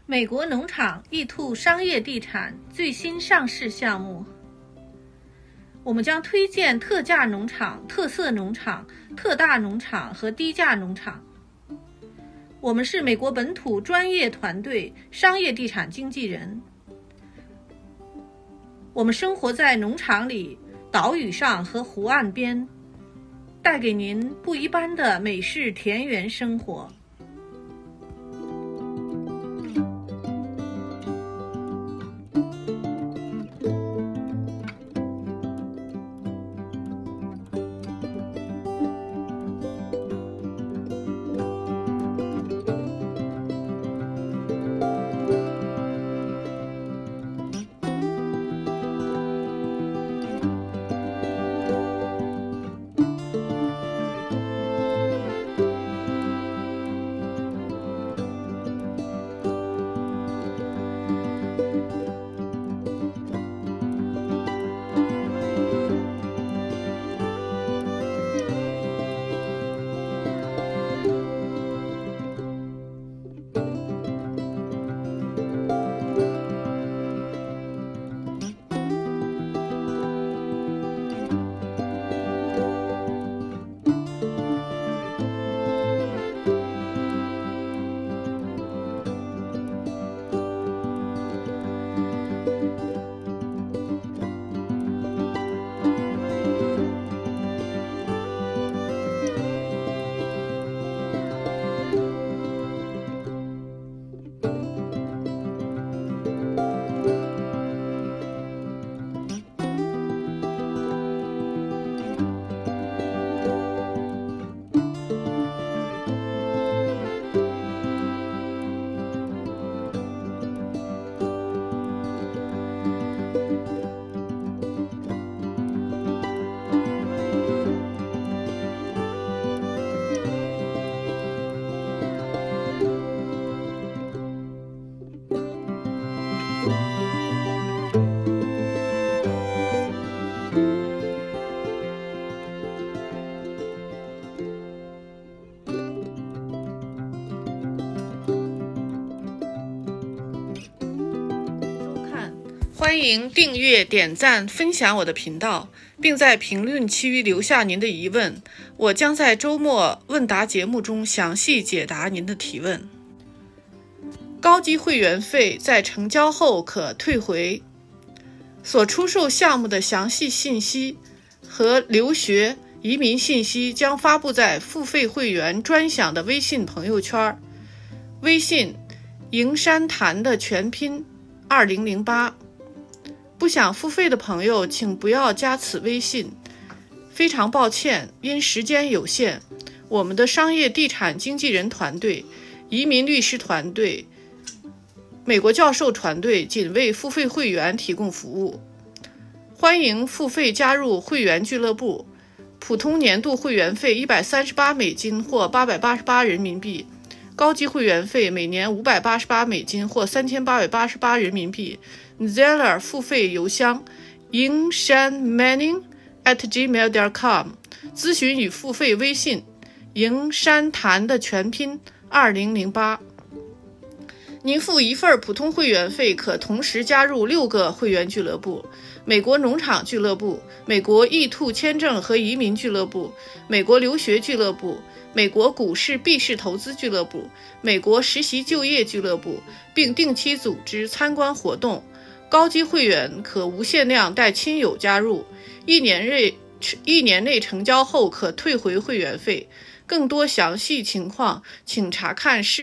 美国农场E2商业地产最新上市项目，我们将推荐特价农场、特色农场、特大农场和低价农场。我们是美国本土专业团队商业地产经纪人，我们生活在农场里、岛屿上和湖岸边，带给您不一般的美式田园生活。欢迎订阅、点赞、分享我的频道，并在评论区留下您的疑问，我将在周末问答节目中详细解答您的提问。高级会员费在成交后可退回。所出售项目的详细信息和留学、移民信息将发布在付费会员专享的微信朋友圈，微信营山谈的全拼2008。不想付费的朋友请不要加此微信，非常抱歉，因时间有限，我们的商业地产经纪人团队、移民律师团队、美国教授团队仅为付费会员提供服务。欢迎付费加入会员俱乐部，普通年度会员费$138或888人民币，高级会员费每年$588或3888人民币。Zeller 付费邮箱yingshanmanning@gmail.com， 咨询与付费微信营山谈的全拼2008。您付一份普通会员费，可同时加入6个会员俱乐部：美国农场俱乐部、美国E2签证和移民俱乐部、美国留学俱乐部、美国股市币市投资俱乐部、美国实习就业俱乐部，并定期组织参观活动。高级会员可无限量带亲友加入，1年内成交后可退回会员费。更多详细情况请查看视